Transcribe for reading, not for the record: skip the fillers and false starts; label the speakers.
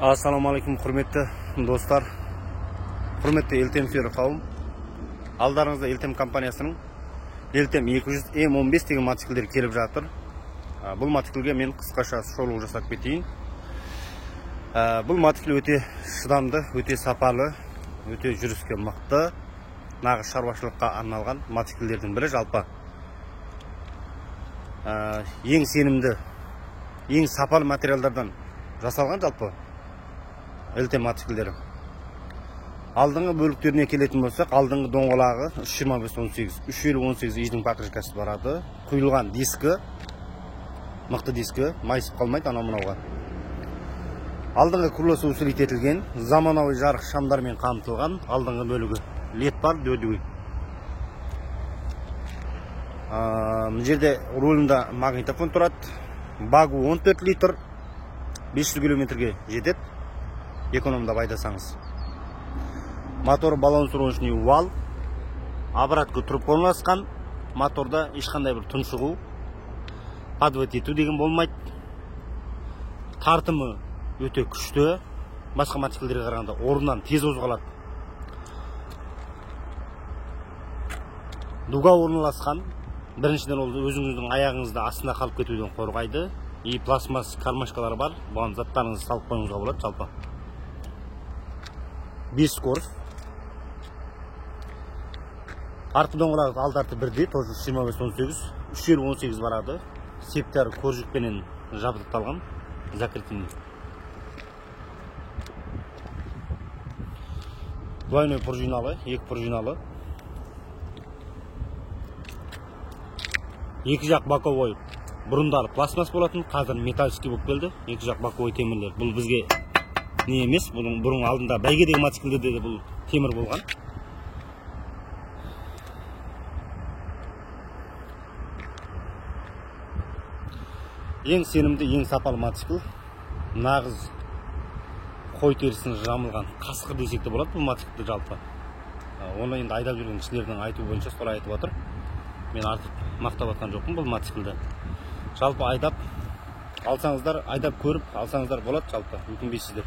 Speaker 1: Ассалаумағалейкум, құрметті достар, құрметті Eltem сүйер қауым. Алдарыңызда Eltem компаниясының Eltem 200 M15 деген мотоциклдер келіп жатыр. Бұл мотоциклге мен қысқаша шолу жасап кетейін. Бұл мотоцикл өте шыдамды, өте сапалы, өте жүріске мықты, нағыз шаруашылыққа арналған мотоциклдердің бірі. Жалпы ең сенімді, ең сапалы материалдардан жасалған жалпы Eltem мотоциклдері. Алдыңғы бөліктеріне келетін болсақ, алдыңғы доңғалағы 325-18, 350-18 иждің покрышкасы барады. Құйылған дискі, мықты дискі, майысып қалмайды анау-мынауға. Алдыңғы крылосы усилителген, заманауи жарық шамдармен қамтылған. Алдыңғы бөлігі лед бар, дөдігі. Бұл жерде рулында магнитофон тұрады. Багу 14 литр, 500 километрге жетеді. Экономдап айдасаңыз. Мотор балансировочный вал, обратка тұрып орналасқан. Моторда ешқандай бір тұншығу, подвод ету деген болмайды. Тартымы өте күшті, басқа мотоциклдерге қарағанда орнынан тез қозғалады. Дуга орналасқан. Біріншіден ол өзіңіздің аяғыңызды астында қалып кетуден қорғайды. И пластмасс кармашкалары бар. Бұған заттарыңызды салып қоюыңызға болады жалпы. 5 скорость. Артқы доңғалағы алдарты бірде, тоже 25-18, 350-18 барады. Септері коржикпенен жабдықталған, закрытый. Двойной пружиналы, екі пружиналы. Екі жақ боковой бұрындары пластмасс болатын, қазір металлический болып келді. Екі жақ боковой темірлер. Бұл бізге не емес, бұрын алдында бәйгедегі мотоциклдерде бұл темір болған. Ең сенімді, ең сапалы мотоцикл. Нағыз қой терісін жамылған қасқыр десек те болады бұл мотоциклді жалпы. Оны енді айдап жүрген кісілердің айту бойынша солай айтып отыр. Мен артып мақтап жатқан жоқпын бұл мотоциклді. Жалпы айдап алсаңыздар, айдап көріп алсаңыздар болады жалпы. Өкінбейсіздер.